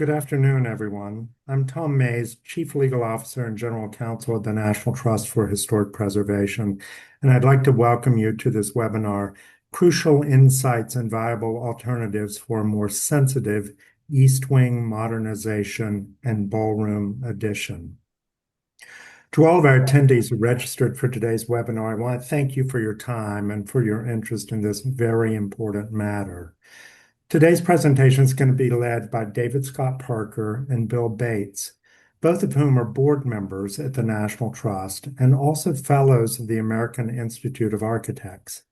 Good afternoon, everyone. I'm Tom Mays, Chief Legal Officer and General Counsel of the National Trust for Historic Preservation, and I'd like to welcome you to this webinar, Crucial Insights and Viable Alternatives for a More Sensitive East Wing Modernization and Ballroom Edition. To all of our attendees who registered for today's webinar, I want to thank you for your time and for your interest in this very important matter. Today's presentation is going to be led by David Scott Parker and Bill Bates, both of whom are board members at the National Trust and also fellows of the American Institute of Architects.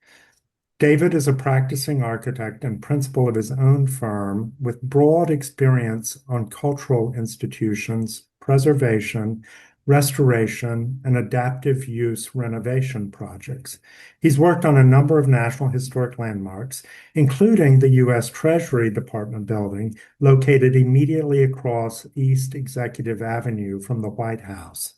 David is a practicing architect and principal of his own firm with broad experience on cultural institutions, preservation, restoration, and adaptive use renovation projects. He's worked on a number of National Historic Landmarks, including the U.S. Treasury Department building located immediately across East Executive Avenue from the White House.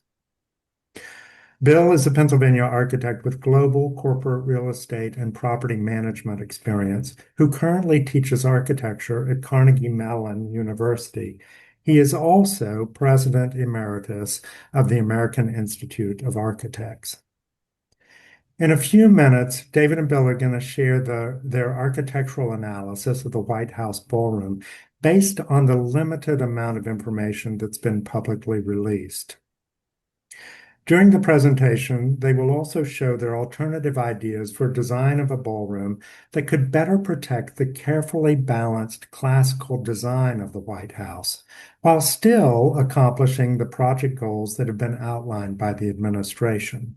Bill is a Pennsylvania architect with global corporate real estate and property management experience who currently teaches architecture at Carnegie Mellon University. He is also President Emeritus of the American Institute of Architects. In a few minutes, David and Bill are going to share their architectural analysis of the White House Ballroom based on the limited amount of information that's been publicly released. During the presentation, they will also show their alternative ideas for design of a ballroom that could better protect the carefully balanced classical design of the White House, while still accomplishing the project goals that have been outlined by the administration.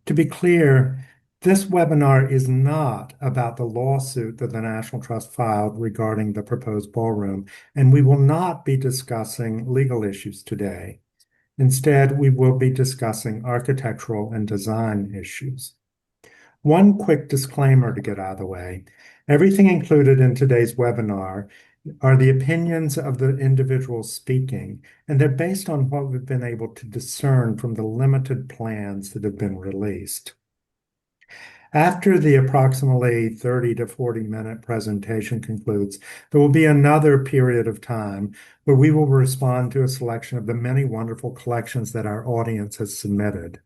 To be clear, this webinar is not about the lawsuit that the National Trust filed regarding the proposed ballroom, and we will not be discussing legal issues today. Instead, we will be discussing architectural and design issues. One quick disclaimer to get out of the way. Everything included in today's webinar are the opinions of the individuals speaking, and they're based on what we've been able to discern from the limited plans that have been released. After the approximately 30 to 40-minute presentation concludes, there will be another period of time where we will respond to a selection of the many wonderful collections that our audience has submitted.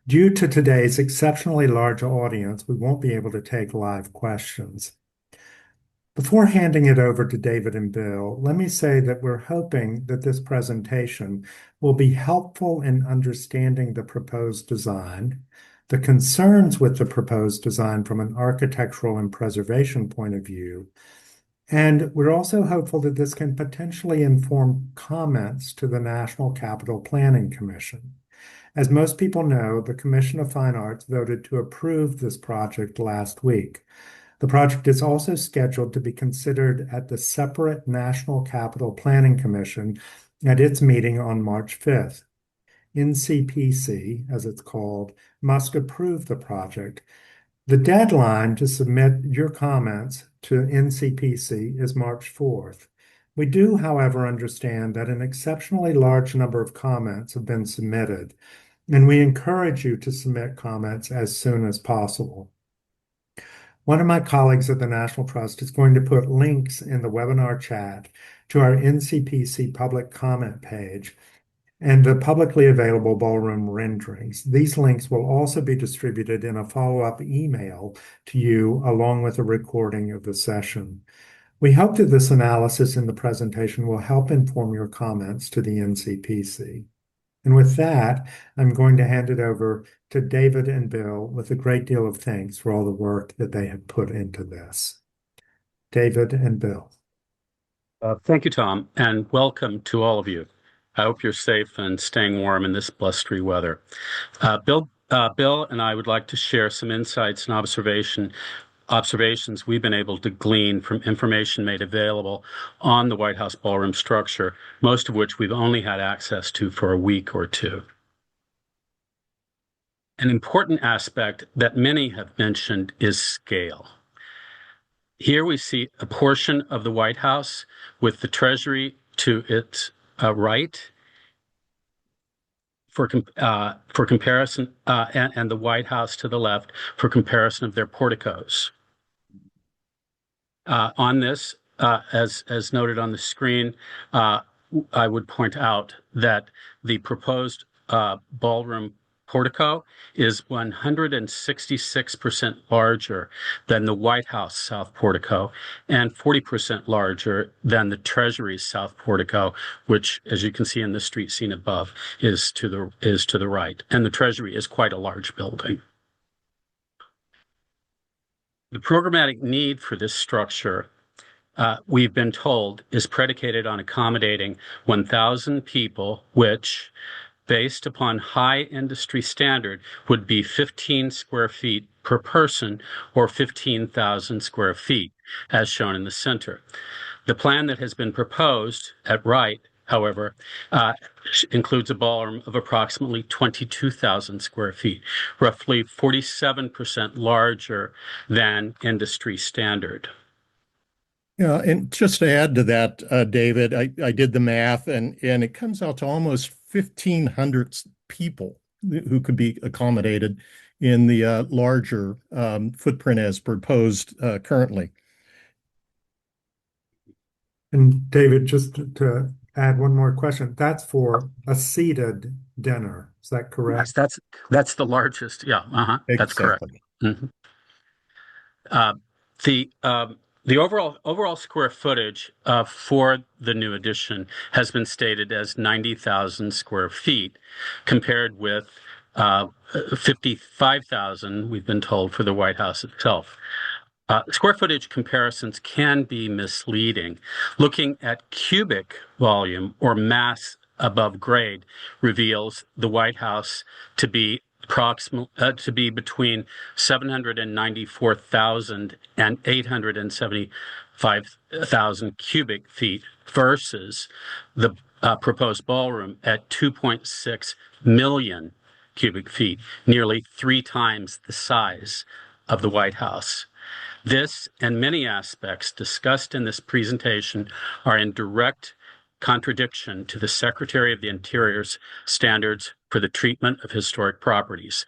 Due to today's exceptionally large audience, we won't be able to take live questions. Before handing it over to David and Bill, let me say that we're hoping that this presentation will be helpful in understanding the proposed design, the concerns with the proposed design from an architectural and preservation point of view, and we're also hopeful that this can potentially inform comments to the National Capital Planning Commission. As most people know, the Commission of Fine Arts voted to approve this project last week. The project is also scheduled to be considered at the separate National Capital Planning Commission at its meeting on March 5th. NCPC, as it's called, must approve the project. The deadline to submit your comments to NCPC is March 4th. We do, however, understand that an exceptionally large number of comments have been submitted, and we encourage you to submit comments as soon as possible. One of my colleagues at the National Trust is going to put links in the webinar chat to our NCPC public comment page and the publicly available ballroom renderings. These links will also be distributed in a follow-up email to you along with a recording of the session. We hope that this analysis in the presentation will help inform your comments to the NCPC. And with that, I'm going to hand it over to David and Bill with a great deal of thanks for all the work that they have put into this. David and Bill. Thank you, Tom, and welcome to all of you. I hope you're safe and staying warm in this blustery weather. Bill and I would like to share some insights and observations we've been able to glean from information made available on the White House Ballroom structure, most of which we've only had access to for a week or two. An important aspect that many have mentioned is scale. Here we see a portion of the White House with the Treasury to its right for comparison, and the White House to the left for comparison of their porticos. On this, as noted on the screen, uh, I would point out that the proposed ballroom portico is 166% larger than the White House South Portico and 40% larger than the Treasury's South Portico, which, as you can see in the street scene above, is to the right. And the Treasury is quite a large building. The programmatic need for this structure, we've been told, is predicated on accommodating 1,000 people, which, based upon high industry standard, would be 15 square feet per person or 15,000 square feet, as shown in the center. The plan that has been proposed at Wright, however, includes a ballroom of approximately 22,000 square feet, roughly 47% larger than industry standard. Yeah, and just to add to that, David, I did the math and it comes out to almost 1,500 people who could be accommodated in the larger footprint as proposed currently. And David, just to add one more question, that's for a seated dinner. Is that correct? Yes, that's the largest. Yeah, that's correct. Exactly. Mhm. Uh, the the overall square footage for the new addition has been stated as 90,000 square feet, compared with 55,000, we've been told, for the White House itself. Square footage comparisons can be misleading. Looking at cubic volume or mass above grade reveals the White House to be between 794,000 and 875,000 cubic feet versus the proposed ballroom at 2.6 million cubic feet, nearly 3 times the size of the White House. This and many aspects discussed in this presentation are in direct contradiction to the Secretary of the Interior's standards for the treatment of historic properties.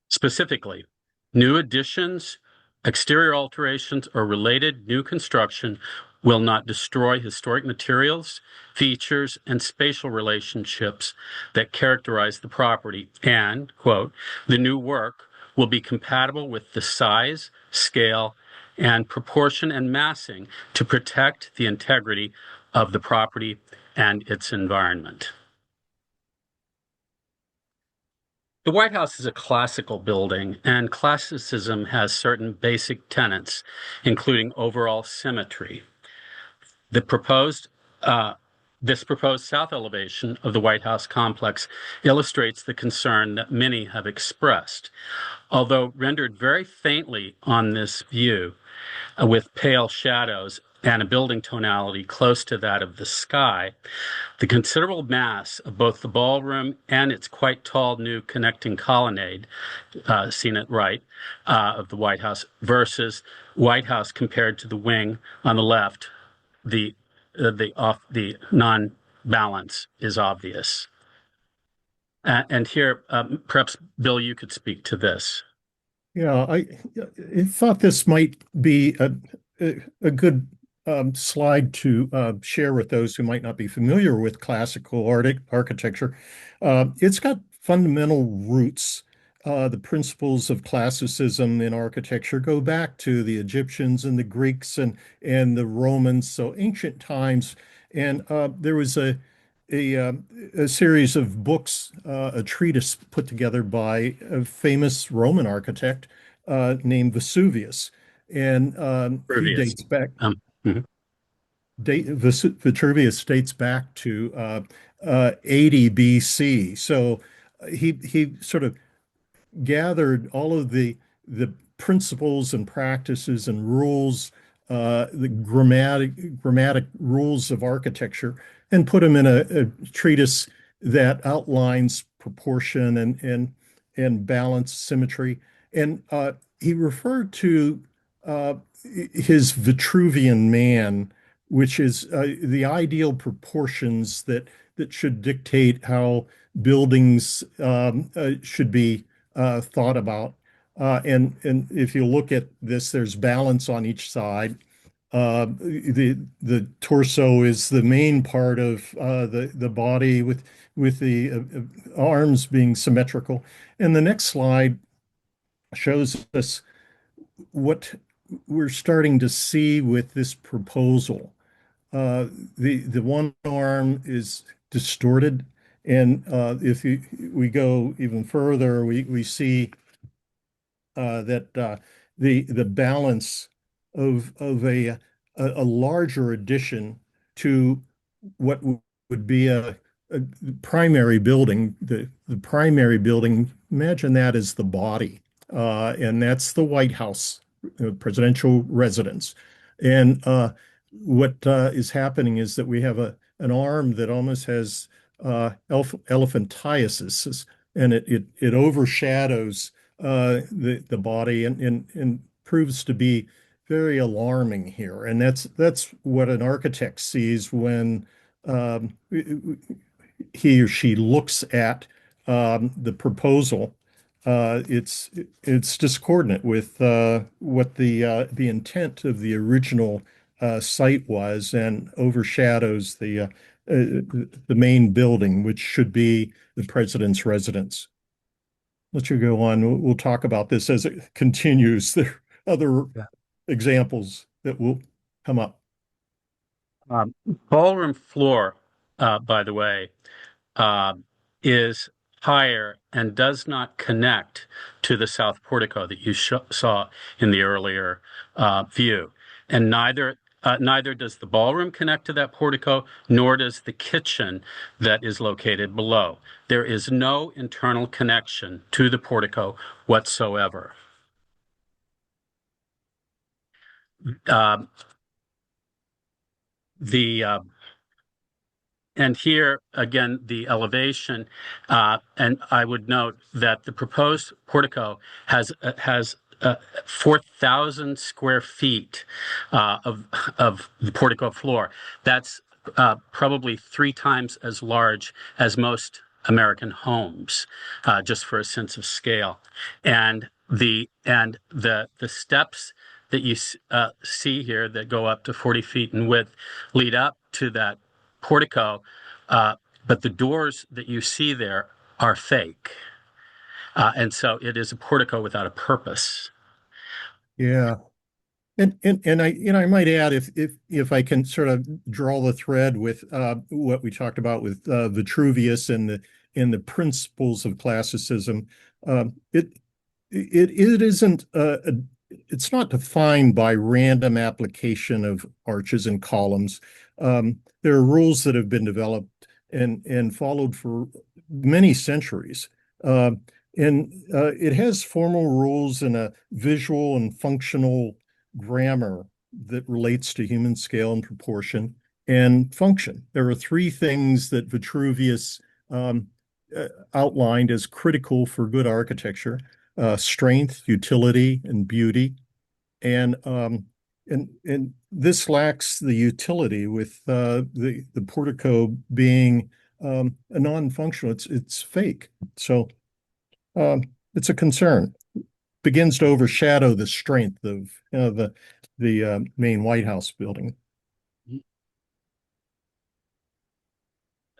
Specifically, new additions, exterior alterations, or related new construction will not destroy historic materials, features, and spatial relationships that characterize the property, and, quote, the new work will be compatible with the size, scale, and proportion and massing to protect the integrity of the property and its environment. The White House is a classical building, and classicism has certain basic tenets, including overall symmetry. This proposed south elevation of the White House complex illustrates the concern that many have expressed. Although rendered very faintly on this view, with pale shadows and a building tonality close to that of the sky, the considerable mass of both the ballroom and its quite tall new connecting colonnade, seen at right, of the White House, versus White House compared to the wing on the left, the non-balance is obvious. And here, perhaps, Bill, you could speak to this. Yeah, I thought this might be a good slide to share with those who might not be familiar with classical architecture. It's got fundamental roots. The principles of classicism in architecture go back to the Egyptians and the Greeks and the Romans, so ancient times. And there was a series of books, a treatise put together by a famous Roman architect named Vesuvius, and he Previous. dates back. Mhm. Vitruvius dates back to 80 BC. So he sort of gathered all of the principles and practices and rules, the grammatic rules of architecture, and put them in a treatise that outlines proportion and balance, symmetry. And he referred to his Vitruvian man, which is the ideal proportions that should dictate how buildings should be thought about. And if you look at this, there's balance on each side. The torso is the main part of the body with the arms being symmetrical. And the next slide shows us what we're starting to see with this proposal. Uh, the one arm is distorted, and if we go even further, we see that the balance of a larger addition to what would be a primary building. The primary building, imagine that as the body, and that's the White House, presidential residence. And what is happening is that we have an arm that almost has elephantiasis, and it overshadows the body and proves to be very alarming here. And that's what an architect sees when he or she looks at the proposal. It's discordant with what the intent of the original site was, and overshadows the main building, which should be the president's residence. Let you go on. We'll talk about this as it continues. There are other examples that will come up. Ballroom floor, by the way, is higher and does not connect to the south portico that you saw in the earlier view. And neither does the ballroom connect to that portico, nor does the kitchen that is located below. There is no internal connection to the portico whatsoever. And here, again, the elevation, and I would note that the proposed portico has 4,000 square feet of the portico floor. That's probably 3 times as large as most American homes, just for a sense of scale. And the steps that you see here that go up to 40 feet in width lead up to that portico, but the doors that you see there are fake. And so it is a portico without a purpose. Yeah. And I might add, if I can sort of draw the thread with what we talked about with Vitruvius and the principles of classicism, it isn't it's not defined by random application of arches and columns. There are rules that have been developed and followed for many centuries. And it has formal rules and a visual and functional grammar that relates to human scale and proportion and function. There are 3 things that Vitruvius outlined as critical for good architecture: strength, utility, and beauty. And this lacks the utility, with the portico being a non-functional. It's fake. So it's a concern. Begins to overshadow the strength of the main White House building.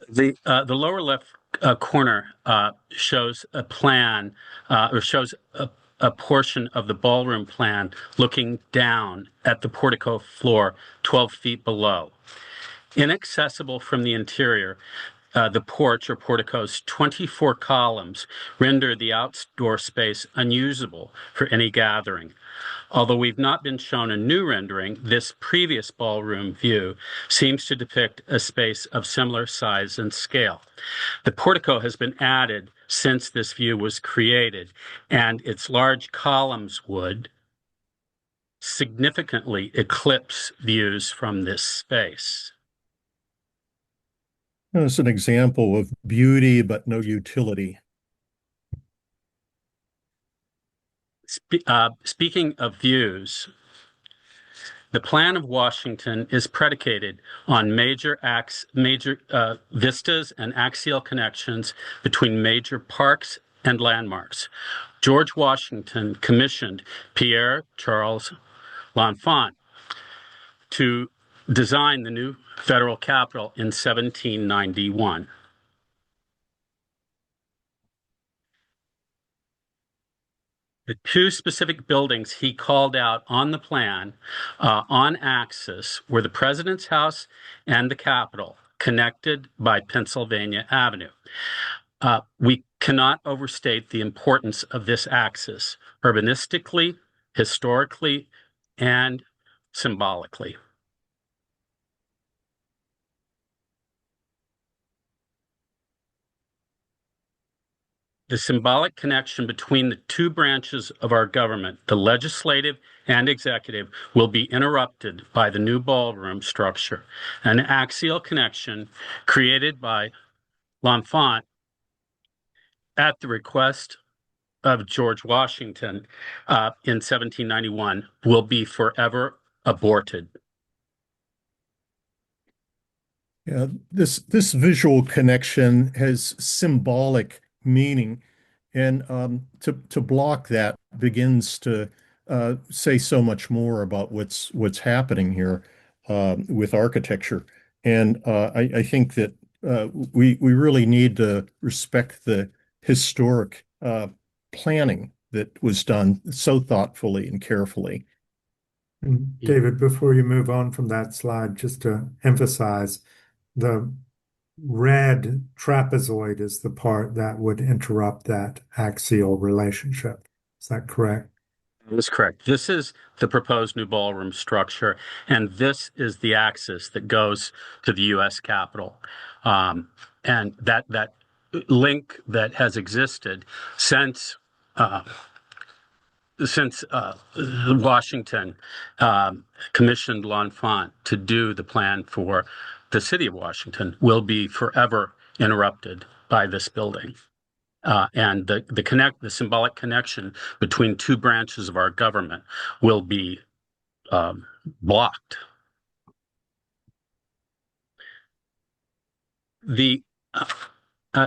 The lower left corner shows a plan, or shows a portion of the ballroom plan looking down at the portico floor 12 feet below. Inaccessible from the interior, the porch or portico's 24 columns render the outdoor space unusable for any gathering. Although we've not been shown a new rendering, this previous ballroom view seems to depict a space of similar size and scale. The portico has been added since this view was created, and its large columns would significantly eclipse views from this space. It's an example of beauty but no utility. Speaking of views, the plan of Washington is predicated on major vistas and axial connections between major parks and landmarks. George Washington commissioned Pierre Charles L'Enfant to design the new federal capitol in 1791. The two specific buildings he called out on the plan, on axis, were the President's House and the Capitol, connected by Pennsylvania Avenue. We cannot overstate the importance of this axis, urbanistically, historically, and symbolically. The symbolic connection between the two branches of our government, the legislative and executive, will be interrupted by the new ballroom structure, an axial connection created by L'Enfant at the request of George Washington in 1791 will be forever aborted. Yeah, this visual connection has symbolic meaning, and to block that begins to say so much more about what's happening here with architecture. And I think that we really need to respect the historic planning that was done so thoughtfully and carefully. And David, before you move on from that slide, just to emphasize, the red trapezoid is the part that would interrupt that axial relationship. Is that correct? That is correct. This is the proposed new ballroom structure, and this is the axis that goes to the U.S. Capitol. And that link that has existed since Washington commissioned L'Enfant to do the plan for the city of Washington will be forever interrupted by this building. And the symbolic connection between two branches of our government will be blocked.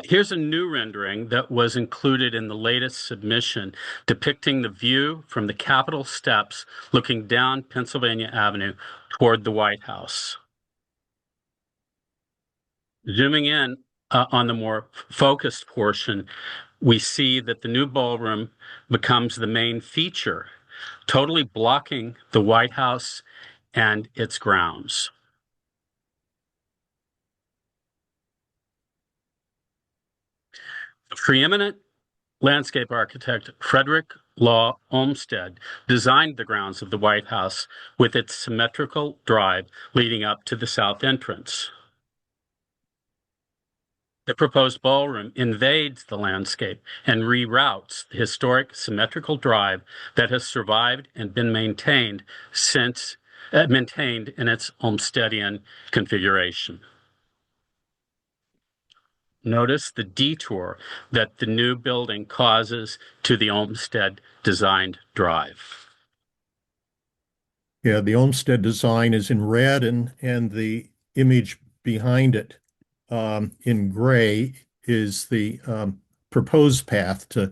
Here's a new rendering that was included in the latest submission depicting the view from the Capitol steps looking down Pennsylvania Avenue toward the White House. Zooming in on the more focused portion, we see that the new ballroom becomes the main feature, totally blocking the White House and its grounds. The preeminent landscape architect Frederick Law Olmsted designed the grounds of the White House with its symmetrical drive leading up to the south entrance. The proposed ballroom invades the landscape and reroutes the historic symmetrical drive that has survived and been maintained in its Olmstedian configuration. Notice the detour that the new building causes to the Olmsted designed drive. Yeah, the Olmsted design is in red, and the image behind it in gray is the proposed path to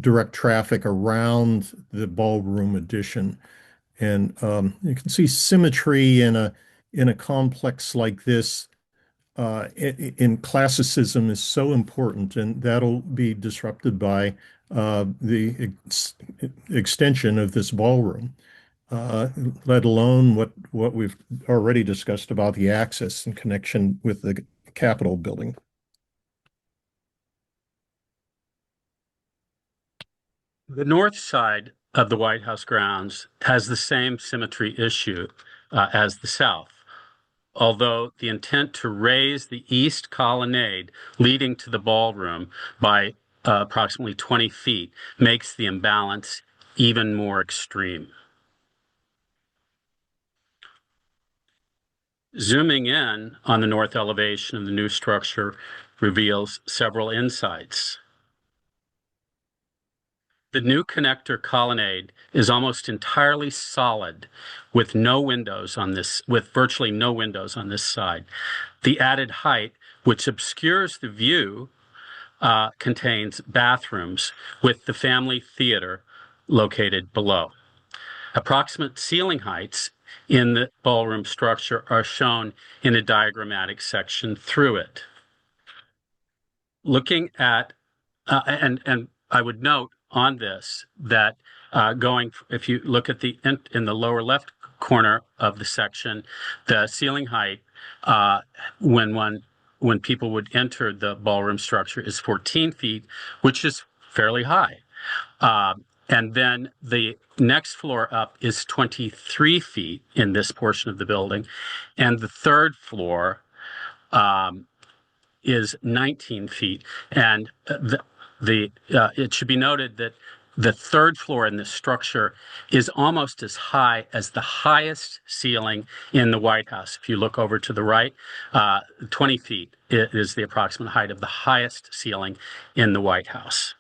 direct traffic around the ballroom addition. And you can see symmetry in a complex like this in classicism is so important, and that'll be disrupted by the extension of this ballroom. Let alone what we've already discussed about the axis in connection with the Capitol building. The north side of the White House grounds has the same symmetry issue as the south, although the intent to raise the east colonnade leading to the ballroom by approximately 20 feet makes the imbalance even more extreme. Zooming in on the north elevation of the new structure reveals several insights. The new connector colonnade is almost entirely solid with virtually no windows on this side. The added height, which obscures the view, contains bathrooms with the family theater located below. Approximate ceiling heights in the ballroom structure are shown in a diagrammatic section through it. Looking at, and I would note on this that if you look at in the lower left corner of the section, the ceiling height when people would enter the ballroom structure is 14 feet, which is fairly high. And then the next floor up is 23 feet in this portion of the building. And the third floor is 19 feet. And it should be noted that the third floor in this structure is almost as high as the highest ceiling in the White House. If you look over to the right, 20 feet is the approximate height of the highest ceiling in the White House.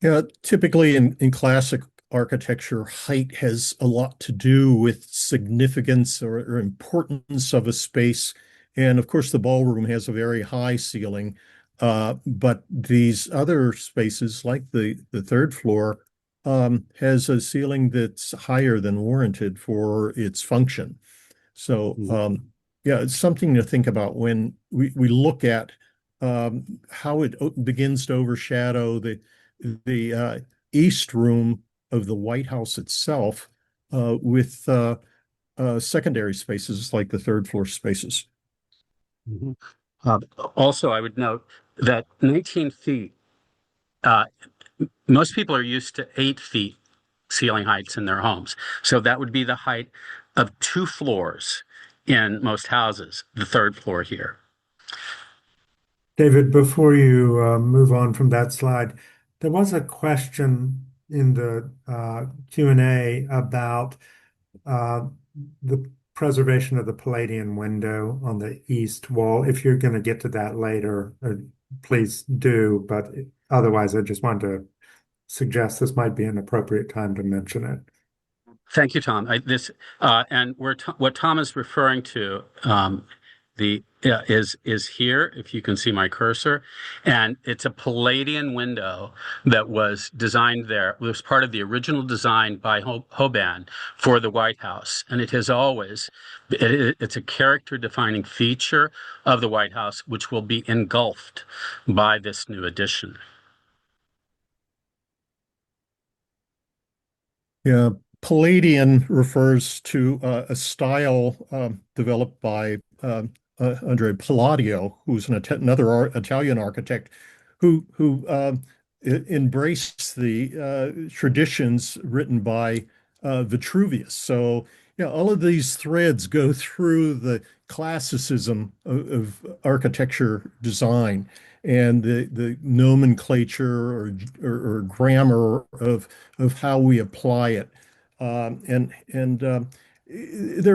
Yeah, typically in classic architecture, height has a lot to do with significance or importance of a space. And of course, the ballroom has a very high ceiling. But these other spaces, like the third floor, has a ceiling that's higher than warranted for its function. So, yeah, it's something to think about when we look at how it begins to overshadow the East Room of the White House itself with secondary spaces like the third floor spaces. Mm-hmm. Also, I would note that 19 feet, most people are used to 8 feet ceiling heights in their homes. So that would be the height of 2 floors in most houses, the third floor here. David, before you move on from that slide, there was a question in the Q&A about the preservation of the Palladian window on the east wall. If you're going to get to that later, please do. But otherwise, I just wanted to suggest this might be an appropriate time to mention it. Thank you, Tom. What Tom is referring to is here, if you can see my cursor, and it's a Palladian window that was designed there. It was part of the original design by Hoban for the White House, and it's a character-defining feature of the White House, which will be engulfed by this new addition. Yeah, Palladian refers to a style developed by Andrea Palladio, who's another Italian architect who embraced the traditions written by Vitruvius. So, yeah, all of these threads go through the classicism of architecture design and the nomenclature or grammar of how we apply it. There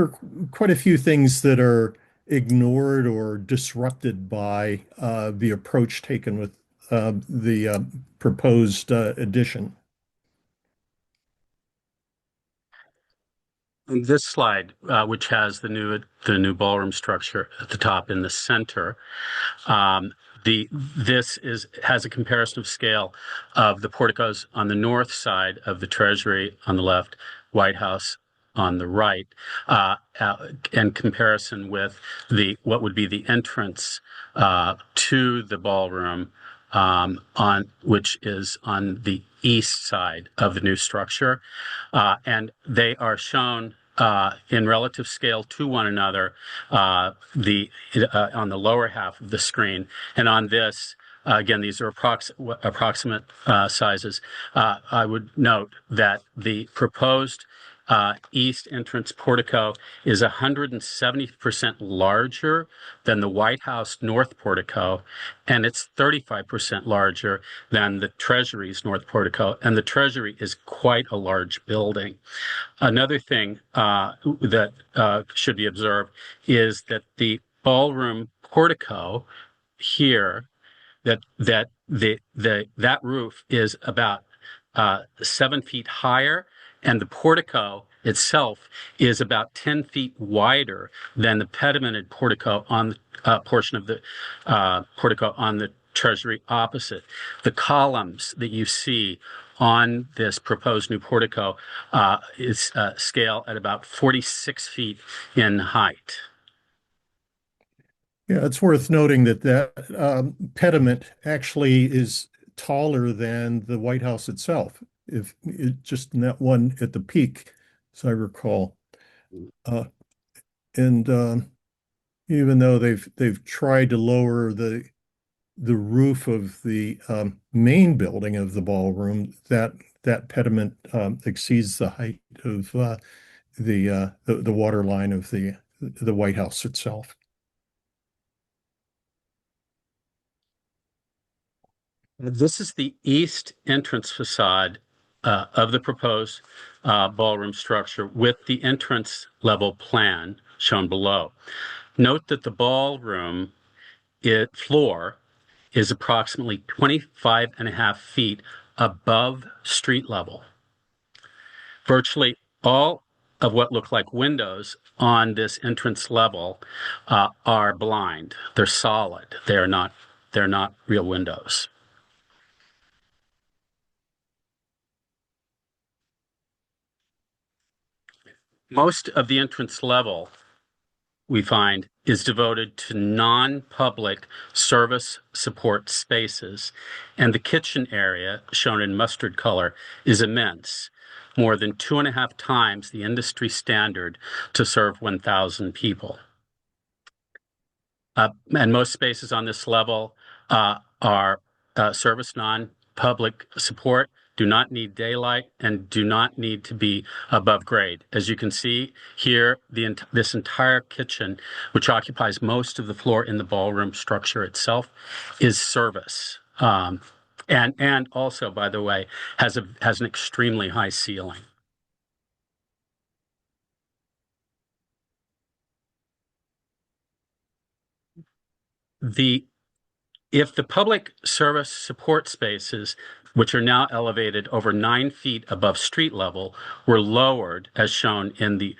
are quite a few things that are ignored or disrupted by the approach taken with the proposed addition. This slide, which has the new ballroom structure at the top in the center, this has a comparison of scale of the porticos on the north side of the Treasury on the left, White House on the right, in comparison with what would be the entrance to the ballroom which is on the east side of the new structure. And they are shown in relative scale to one another on the lower half of the screen. And on this, again, these are approximate sizes. I would note that the proposed east entrance portico is 170% larger than the White House North Portico, and it's 35% larger than the Treasury's North Portico, and the Treasury is quite a large building. Another thing that should be observed is that the ballroom portico here, that roof is about 7 feet higher, and the portico itself is about 10 feet wider than the pedimented portico on the portion of the portico on the Treasury opposite. The columns that you see on this proposed new portico is scale at about 46 feet in height. Yeah, it's worth noting that pediment actually is taller than the White House itself, if it just in that one at the peak, as I recall. And even though they've tried to lower the roof of the main building of the ballroom, that pediment exceeds the height of the water line of the White House itself. This is the east entrance facade of the proposed ballroom structure with the entrance level plan shown below. Note that the ballroom floor is approximately 25.5 feet above street level. Virtually all of what look like windows on this entrance level are blind. They're solid. They're not real windows. Most of the entrance level, we find, is devoted to non-public service support spaces, and the kitchen area, shown in mustard color, is immense, more than 2.5 times the industry standard to serve 1,000 people. And most spaces on this level are service non-public support, do not need daylight, and do not need to be above grade. As you can see here, this entire kitchen, which occupies most of the floor in the ballroom structure itself, is service. And also, by the way, has an extremely high ceiling. If the public service support spaces, which are now elevated over 9 feet above street level, were lowered, as shown in the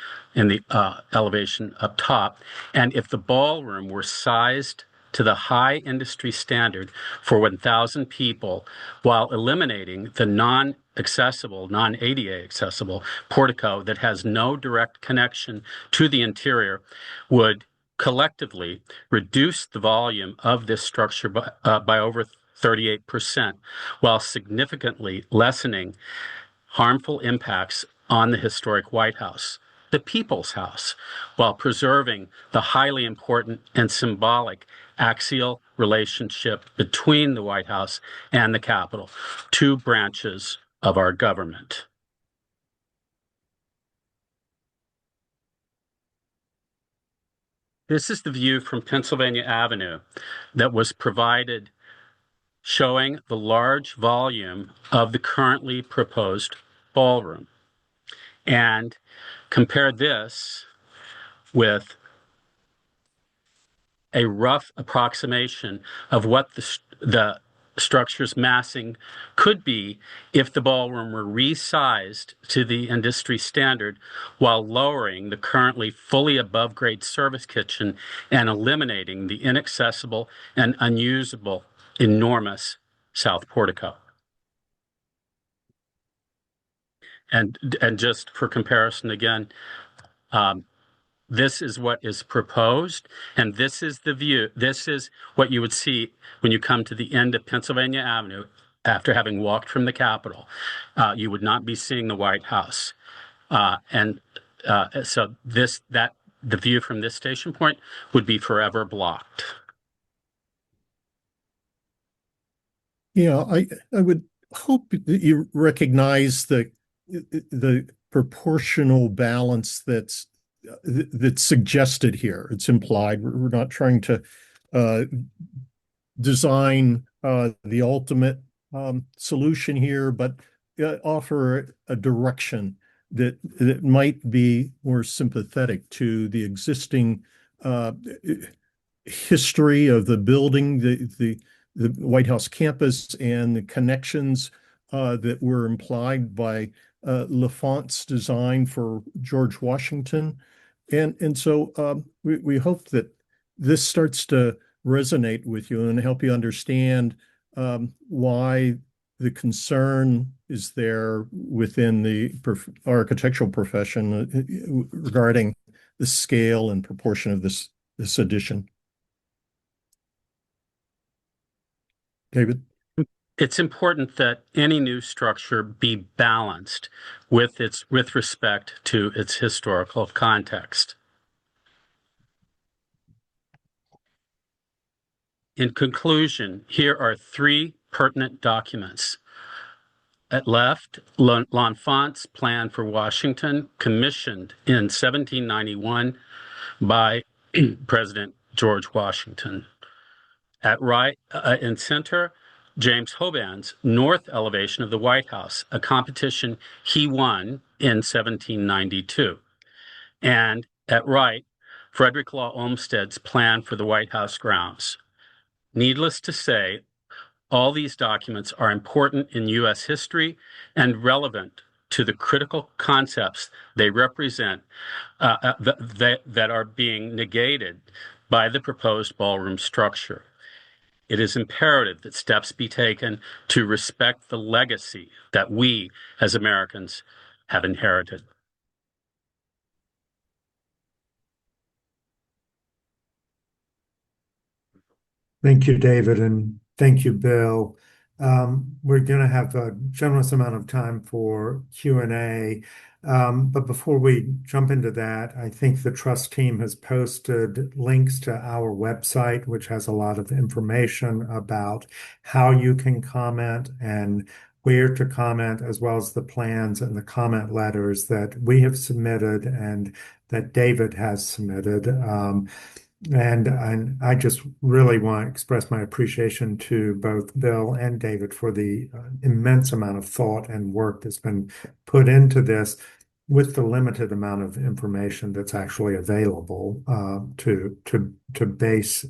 elevation up top, and if the ballroom were sized to the high industry standard for 1,000 people, while eliminating the non-accessible, non-ADA accessible portico that has no direct connection to the interior, would collectively reduce the volume of this structure by over 38%, while significantly lessening harmful impacts on the historic White House, the People's House, while preserving the highly important and symbolic axial relationship between the White House and the Capitol, two branches of our government. This is the view from Pennsylvania Avenue that was provided, showing the large volume of the currently proposed ballroom. And compare this with a rough approximation of what the structure's massing could be if the ballroom were resized to the industry standard while lowering the currently fully above grade service kitchen and eliminating the inaccessible and unusable enormous south portico. And just for comparison again, this is what is proposed, and this is the view. This is what you would see when you come to the end of Pennsylvania Avenue after having walked from the Capitol. You would not be seeing the White House. So the view from this station point would be forever blocked. Yeah, I would hope that you recognize the proportional balance that's suggested here. It's implied. We're not trying to design the ultimate solution here, but offer a direction that might be more sympathetic to the existing history of the building, the White House campus, and the connections that were implied by LaFont's design for George Washington. And so we hope that this starts to resonate with you and help you understand why the concern is there within the architectural profession regarding the scale and proportion of this addition. David? It's important that any new structure be balanced with respect to its historical context. In conclusion, here are three pertinent documents. At left, L'Enfant's Plan for Washington, commissioned in 1791 by President George Washington. At right, in center, James Hoban's north elevation of the White House, a competition he won in 1792. And at right, Frederick Law Olmsted's plan for the White House grounds. Needless to say, all these documents are important in U.S. history and relevant to the critical concepts they represent that are being negated by the proposed ballroom structure. It is imperative that steps be taken to respect the legacy that we as Americans have inherited. Thank you, David, and thank you, Bill. We're going to have a generous amount of time for Q&A. But before we jump into that, I think the trust team has posted links to our website, which has a lot of information about how you can comment and where to comment, as well as the plans and the comment letters that we have submitted and that David has submitted. And I just really want to express my appreciation to both Bill and David for the immense amount of thought and work that's been put into this with the limited amount of information that's actually available to base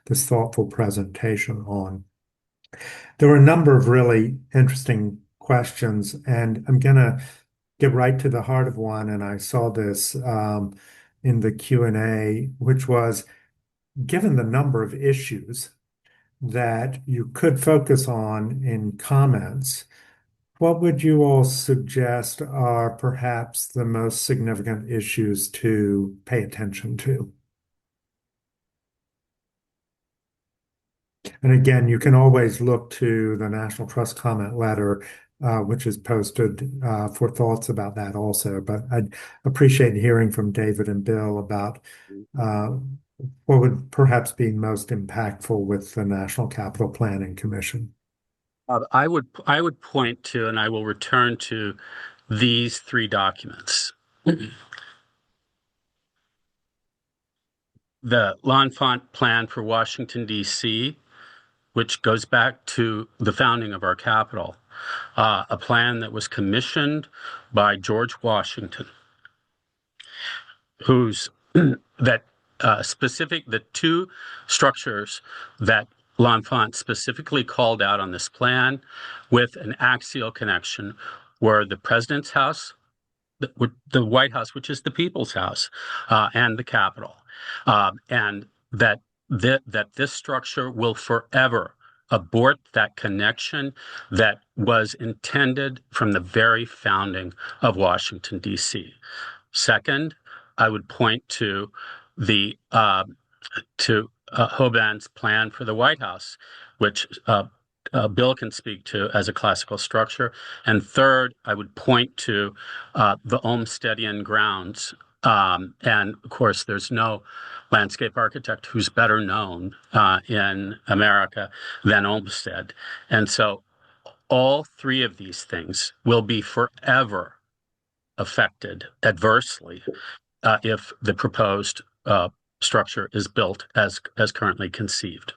this thoughtful presentation on. There were a number of really interesting questions, and I'm going to get right to the heart of one. And I saw this in the Q&A, which was, given the number of issues that you could focus on in comments, what would you all suggest are perhaps the most significant issues to pay attention to? And again, you can always look to the National Trust comment letter, which is posted for thoughts about that also. But I'd appreciate hearing from David and Bill about what would perhaps be most impactful with the National Capital Planning Commission. I would point to, and I will return to, these three documents. The L'Enfant Plan for Washington, D.C., which goes back to the founding of our capital, a plan that was commissioned by George Washington, whose the two structures that L'Enfant specifically called out on this plan with an axial connection were the President's House, the White House, which is the People's House, and the Capitol, and that this structure will forever abort that connection that was intended from the very founding of Washington, D.C. Second, I would point to Hoban's plan for the White House, which Bill can speak to as a classical structure. And third, I would point to the Olmstedian grounds. And of course, there's no landscape architect who's better known in America than Olmsted. And so all three of these things will be forever affected adversely if the proposed structure is built as currently conceived.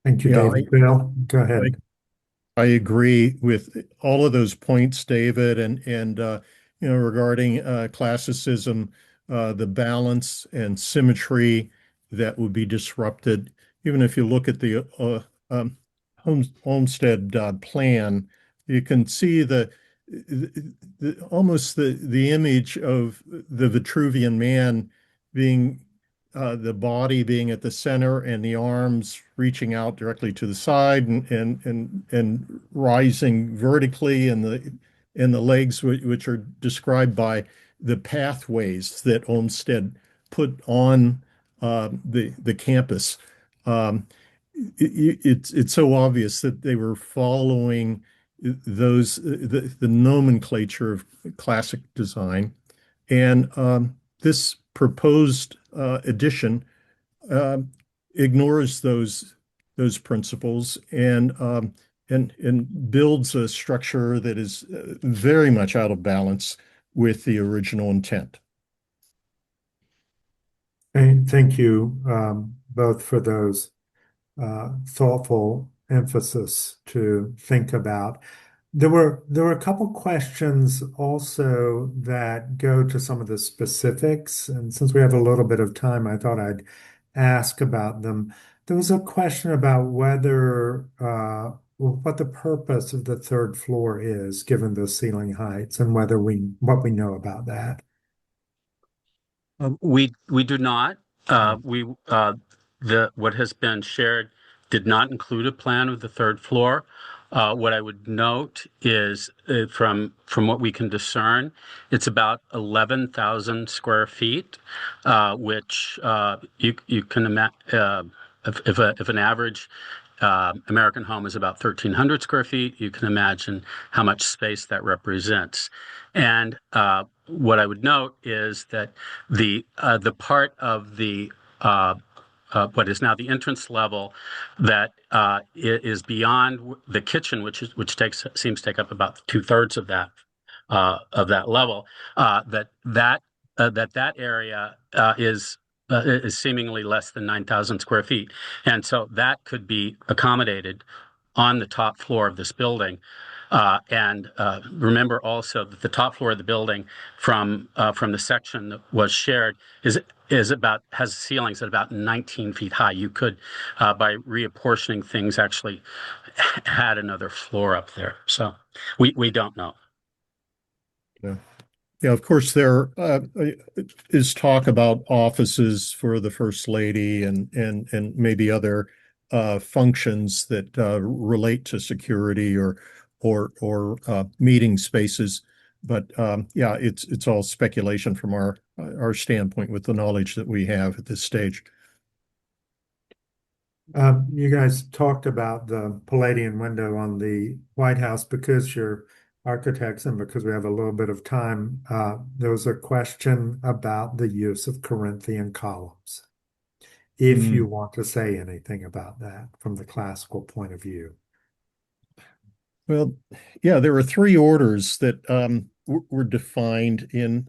Thank you, David. Bill, go ahead. I agree with all of those points, David, and regarding classicism, the balance and symmetry that would be disrupted. Even if you look at the Olmsted plan, you can see almost the image of the Vitruvian Man being the body being at the center and the arms reaching out directly to the side and rising vertically, and the legs which are described by the pathways that Olmsted put on the campus. Um, it's so obvious that they were following the nomenclature of classic design, and this proposed addition uh, ignores those principles and builds a structure that is very much out of balance with the original intent. And thank you both for those thoughtful emphasis to think about. There were a couple questions also that go to some of the specifics, and since we have a little bit of time, I thought I'd ask about them. There was a question about whether what the purpose of the third floor is, given the ceiling heights, and whether what we know about that. We do not. We the what has been shared did not include a plan of the third floor. What I would note is from what we can discern, it's about 11,000 square feet, which you can imagine if an average American home is about 1,300 square feet, you can imagine how much space that represents. And what I would note is that the part of the what is now the entrance level that is beyond the kitchen, which seems to take up about 2/3 of that level, that area is seemingly less than 9,000 square feet, and so that could be accommodated on the top floor of this building. And remember also that the top floor of the building, from the section that was shared, has ceilings at about 19 feet high. You could, by reapportioning things, actually add another floor up there. So we don't know. Yeah. Yeah, of course, there is talk about offices for the First Lady and maybe other functions that relate to security or meeting spaces. But yeah, it's all speculation from our standpoint with the knowledge that we have at this stage. You guys talked about the Palladian window on the White House because you're architects and because we have a little bit of time. There was a question about the use of Corinthian columns. If you Mm. want to say anything about that from the classical point of view. Well, yeah, there are three orders that were defined in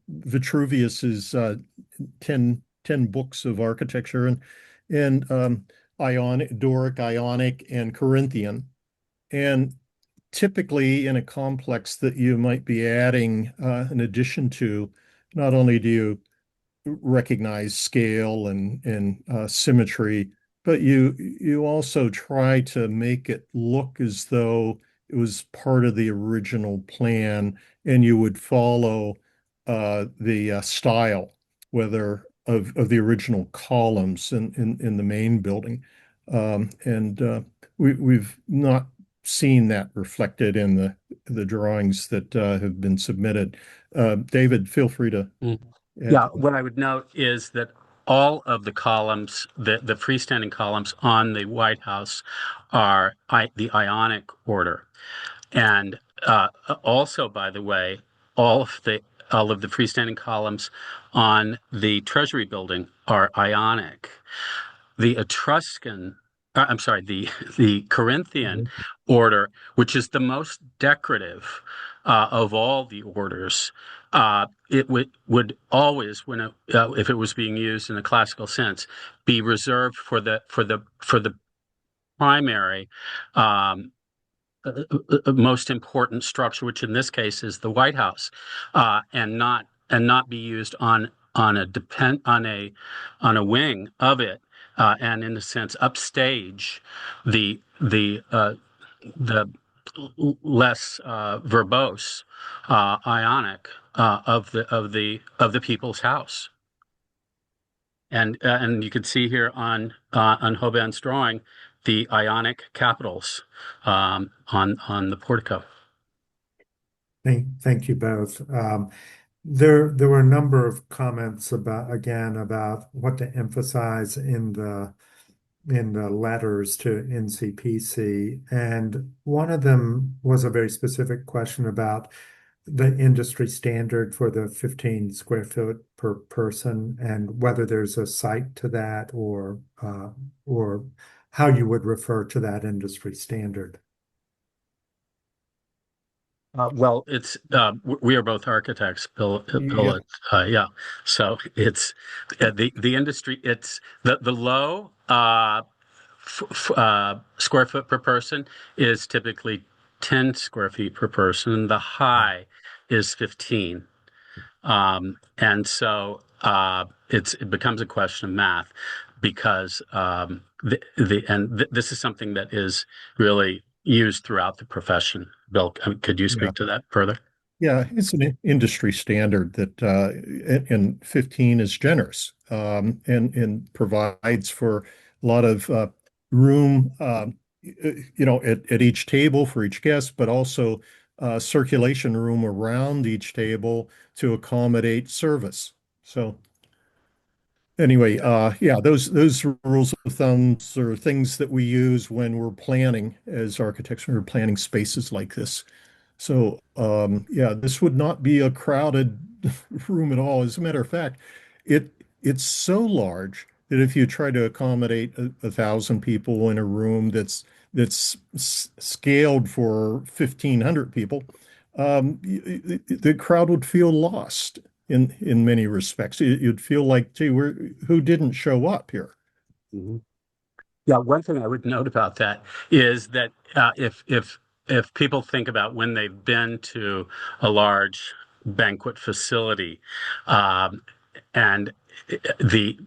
Vitruvius's 10 books of architecture, and Ionic, Doric, Ionic, and Corinthian. And typically in a complex that you might be adding an addition to, not only do you recognize scale and symmetry, but you also try to make it look as though it was part of the original plan, and you would follow the style, whether of the original columns in the main building. And we've not seen that reflected in the drawings that have been submitted. David, feel free to add Yeah, to that. what I would note is that all of the columns, the freestanding columns on the White House are the Ionic order. And also, by the way, all of the freestanding columns on the Treasury building are Ionic. The Etruscan, I'm sorry, the Corinthian order, which is the most decorative of all the orders, it would always, if it was being used in a classical sense, be reserved for the primary most important structure, which in this case is the White House, and not be used on a wing of it, and in a sense upstage the less verbose Ionic of the people's house. And you can see here on Hoban's drawing the Ionic capitals on the portico. Thank you both. There were a number of comments about what to emphasize in the letters to NCPC, and one of them was a very specific question about the industry standard for the 15 square foot per person, and whether there's a cite to that, or how you would refer to that industry standard. Well, it's we are both architects, Yeah. yeah. So it's the industry. It's the low square foot per person is typically 10 square feet per person. The high is 15. And so it becomes a question of math because this is something that is really used throughout the profession. Bill, could you Yeah. speak to that further? Yeah, it's an industry standard that and 15 is generous, and provides for a lot of room, at each table for each guest, but also circulation room around each table to accommodate service. So anyway, yeah, those rules of thumbs are things that we use when we're planning as architects, when we're planning spaces like this. So, yeah, this would not be a crowded room at all. As a matter of fact, it's so large that if you try to accommodate 1,000 people in a room that's scaled for 1,500 people, the crowd would feel lost in many respects. You'd feel like, gee, who didn't show up here? Mhm. Yeah, one thing I would note about that is that if people think about when they've been to a large banquet facility, um, and the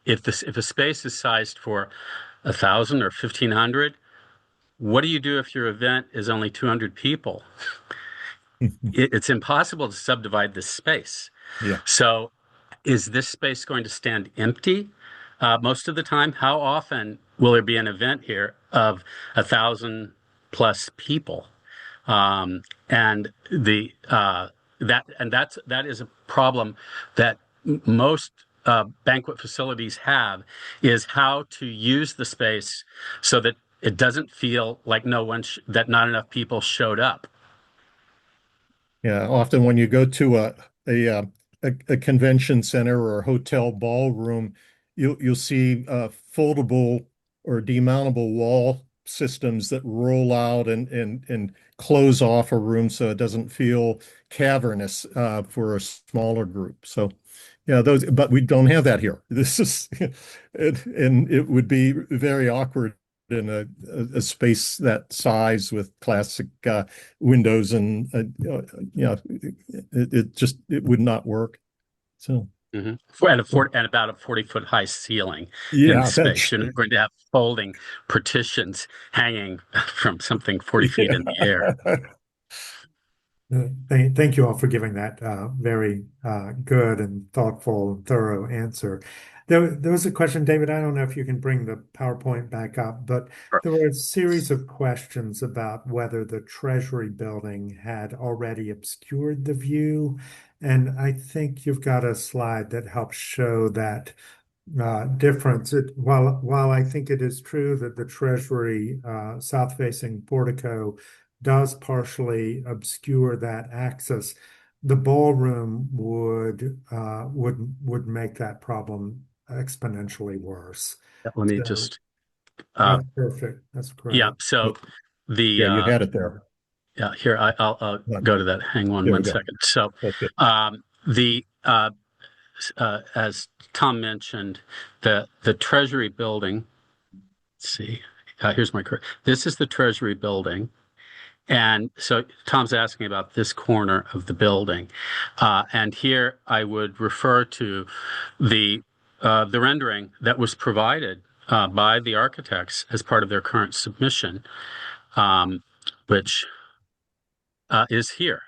if a space is sized for 1,000 or 1,500, what do you do if your event is only 200 people? It's impossible to subdivide this space. Yeah. So is this space going to stand empty most of the time? How often will there be an event here of 1,000 plus people? And the that is a problem that most banquet facilities have, is how to use the space so that it doesn't feel like that not enough people showed up. Yeah, often when you go to a convention center or a hotel ballroom, you'll see foldable or demountable wall systems that roll out and close off a room so it doesn't feel cavernous for a smaller group. So yeah, but we don't have that here. This is, and it would be very awkward in a space that size with classic windows and it would not work. So Mhm. And about a 40-foot high ceiling in the yeah, space. that's You're not going to have folding partitions hanging from something 40 feet in the air. yeah. Thank you all for giving that very good and thoughtful, thorough answer. There was a question, David. I don't know if you can bring the PowerPoint back up, but there were a series of questions about whether the Treasury building had already obscured the view. And I think you've got a slide that helps show that difference. While I think it is true that the Treasury south-facing portico does partially obscure that axis, the ballroom would make that problem exponentially worse. Let me So just, that's perfect. That's yeah. great. So the, Yeah, you had it there. yeah, here, I'll Look, go to that. Hang on there we one go. second. So Okay. the, as Tom mentioned, the Treasury building, let's see, here's my, this is the Treasury building. And so Tom's asking about this corner of the building. And here I would refer to the rendering that was provided by the architects as part of their current submission, which is here.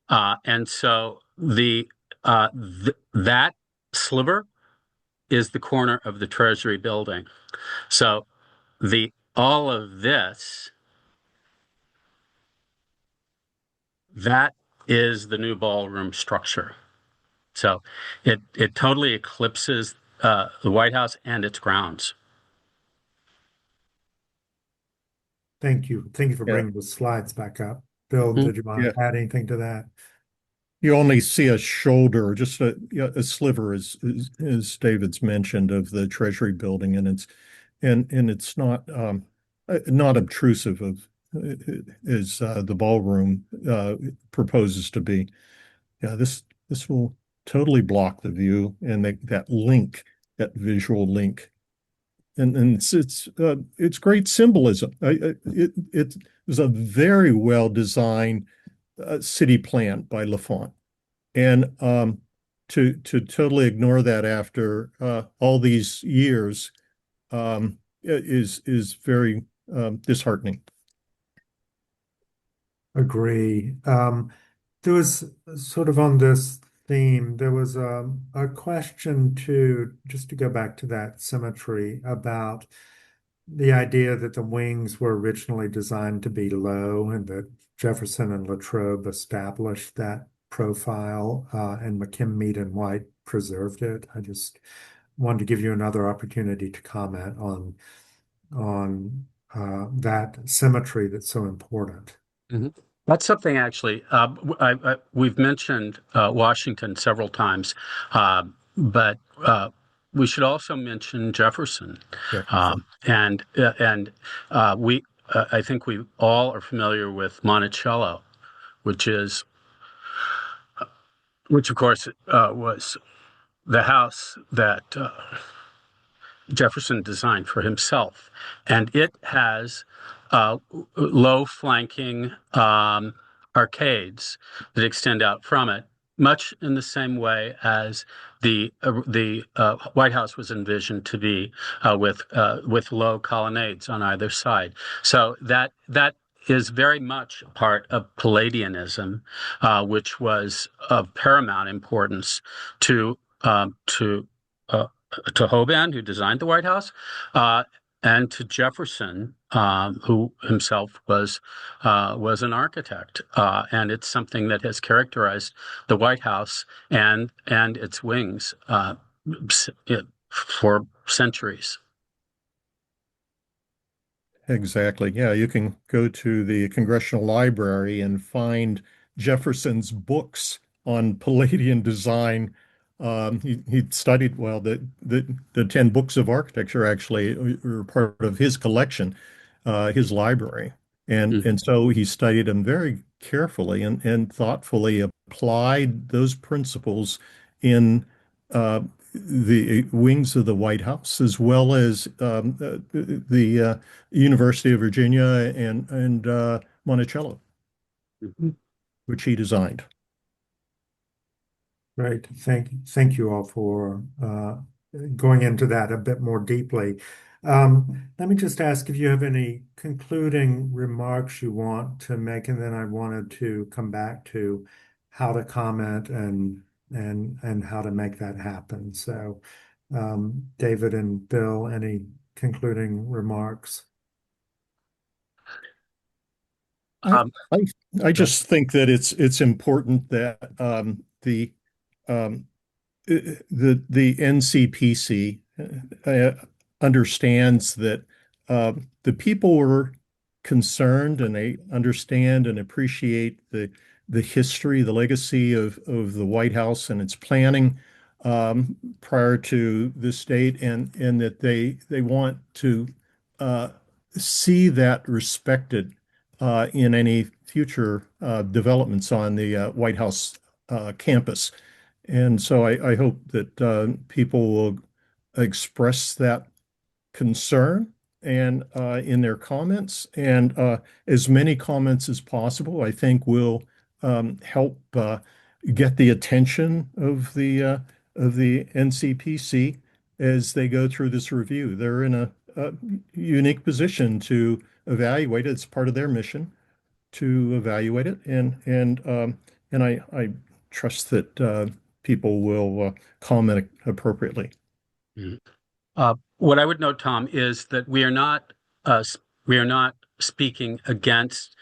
And so that sliver is the corner of the Treasury building. So all of this, that is the new ballroom structure. So it totally eclipses the White House and its grounds. Thank you. Thank you for Yeah. bringing the slides back up. Bill, Mhm. did you want Yeah. to add anything to that? You only see a shoulder, just a sliver, as David's mentioned, of the Treasury building, and it's not obtrusive of as the ballroom proposes to be. Yeah, this will totally block the view, and that link, that visual link, and it's great symbolism. It was a very well designed city plan by Lafont. And to totally ignore that after all these years is very disheartening. Agree. There was sort of on this theme, there was a question too, just to go back to that symmetry about the idea that the wings were originally designed to be low and that Jefferson and Latrobe established that profile and McKim, Mead, and White preserved it. I just wanted to give you another opportunity to comment on that symmetry that's so important. Mhm. That's something actually. We've mentioned Washington several times, but we should also mention Jefferson. Jefferson. We I think we all are familiar with Monticello, which is which of course was the house that Jefferson designed for himself, and it has low flanking arcades that extend out from it, much in the same way as the White House was envisioned to be, with low colonnades on either side. So that is very much part of Palladianism, which was of paramount importance to um, to uh, to Hoban, who designed the White House, uh, and to Jefferson, who himself was an architect, and it's something that has characterized the White House and its wings for centuries. Exactly. Yeah, you can go to the Congressional Library and find Jefferson's books on Palladian design. He studied, well, the 10 books of architecture actually were part of his collection, his library. And Mhm. so he studied them very carefully and thoughtfully applied those principles in the wings of the White House, as well as the University of Virginia and Monticello, Mhm. which he designed. Great. Thank you all for going into that a bit more deeply. Let me just ask if you have any concluding remarks you want to make, and then I wanted to come back to how to comment and how to make that happen. So, David and Bill, any concluding remarks? I, Um, I I just think that it's important that um, the NCPC understands that the people were concerned and they understand and appreciate the history, the legacy of the White House and its planning prior to this date, and that they want to uh, see that respected in any future developments on the White House campus. And so I hope that people will express that concern and in their comments, and as many comments as possible, I think will help get the attention of the NCPC as they go through this review. They're in a unique position to evaluate it. It's part of their mission to evaluate it, and I trust that people will comment appropriately. Mhm. What I would note, Tom, is that we are not speaking against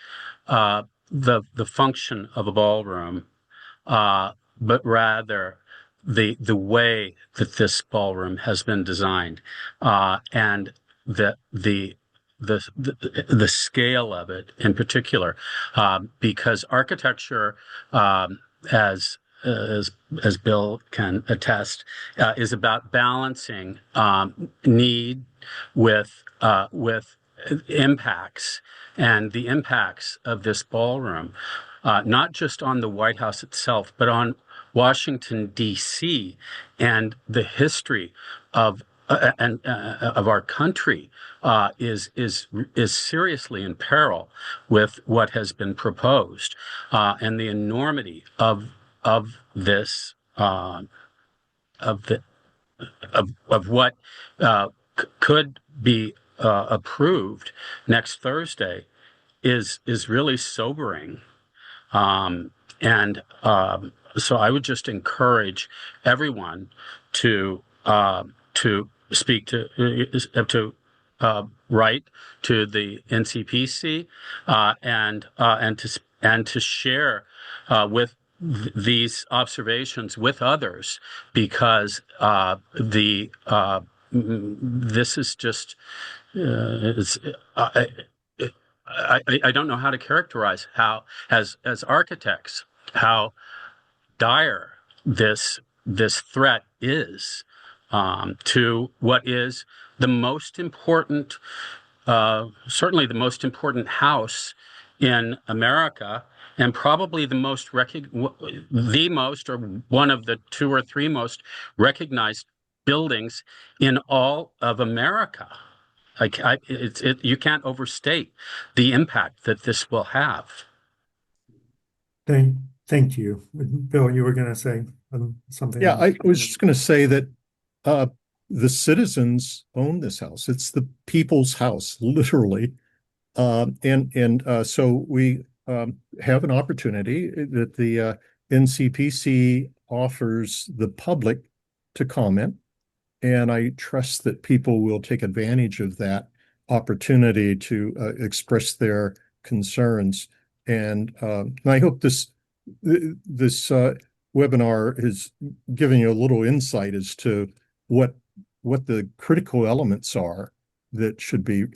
the function of a ballroom, but rather the way that this ballroom has been designed, and the the the scale of it in particular, because architecture, as as as Bill can attest, is about balancing need with impacts, and the impacts of this ballroom, not just on the White House itself, but on Washington, D.C., and the history of of our country, is seriously in peril with what has been proposed, and the enormity of this, of the of what could be approved next Thursday is really sobering. And so I would just encourage everyone to speak to write to the NCPC, and to share with these observations with others, because this is just it's I don't know how to characterize how, as architects, how dire this threat is, to what is the most important, certainly the most important house in America, and probably the most, or one of the two or three most recognized buildings in all of America. You can't overstate the impact that this will have. Thank, thank you. Bill, you were going to say something Yeah, else. I was just going to say that uh, the citizens own this house. It's the people's house, literally. So we have an opportunity that the NCPC offers the public to comment, and I trust that people will take advantage of that opportunity to express their concerns. And I hope this webinar has given you a little insight as to what what the critical elements are that should be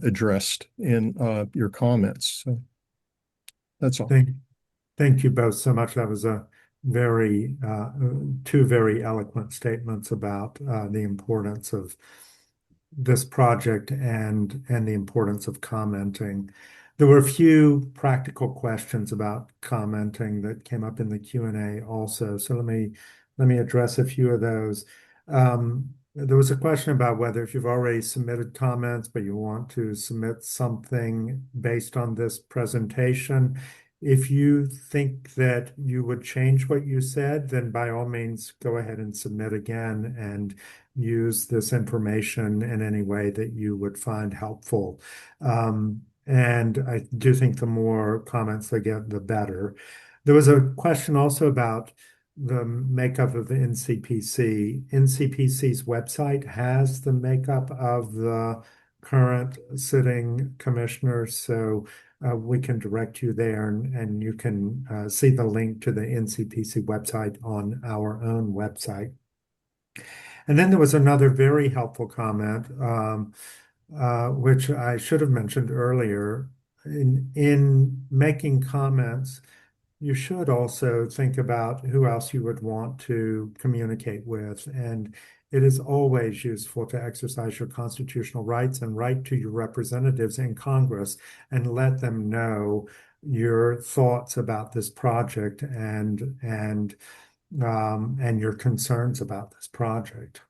addressed in your comments. So that's all. Thank, thank you both so much. That was a very two very eloquent statements about the importance of this project and the importance of commenting. There were a few practical questions about commenting that came up in the Q&A also. So let me address a few of those. There was a question about whether, if you've already submitted comments, but you want to submit something based on this presentation, if you think that you would change what you said, then by all means, go ahead and submit again and use this information in any way that you would find helpful. And I do think the more comments they get, the better. There was a question also about the makeup of the NCPC. NCPC's website has the makeup of the current sitting commissioners, so we can direct you there, and you can see the link to the NCPC website on our own website. And then there was another very helpful comment, which I should have mentioned earlier. In making comments, you should also think about who else you would want to communicate with. And it is always useful to exercise your constitutional rights and write to your representatives in Congress and let them know your thoughts about this project and your concerns about this project.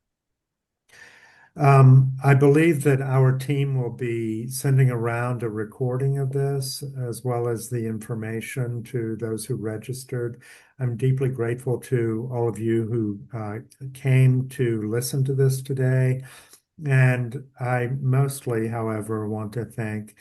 I believe that our team will be sending around a recording of this, as well as the information to those who registered. I'm deeply grateful to all of you who came to listen to this today. And I mostly, however, want to thank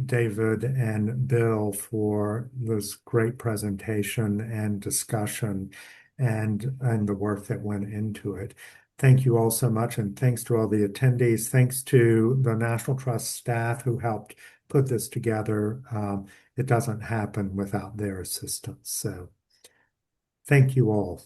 David and Bill for this great presentation and discussion and the work that went into it. Thank you all so much, and thanks to all the attendees. Thanks to the National Trust staff who helped put this together. It doesn't happen without their assistance. So thank you all.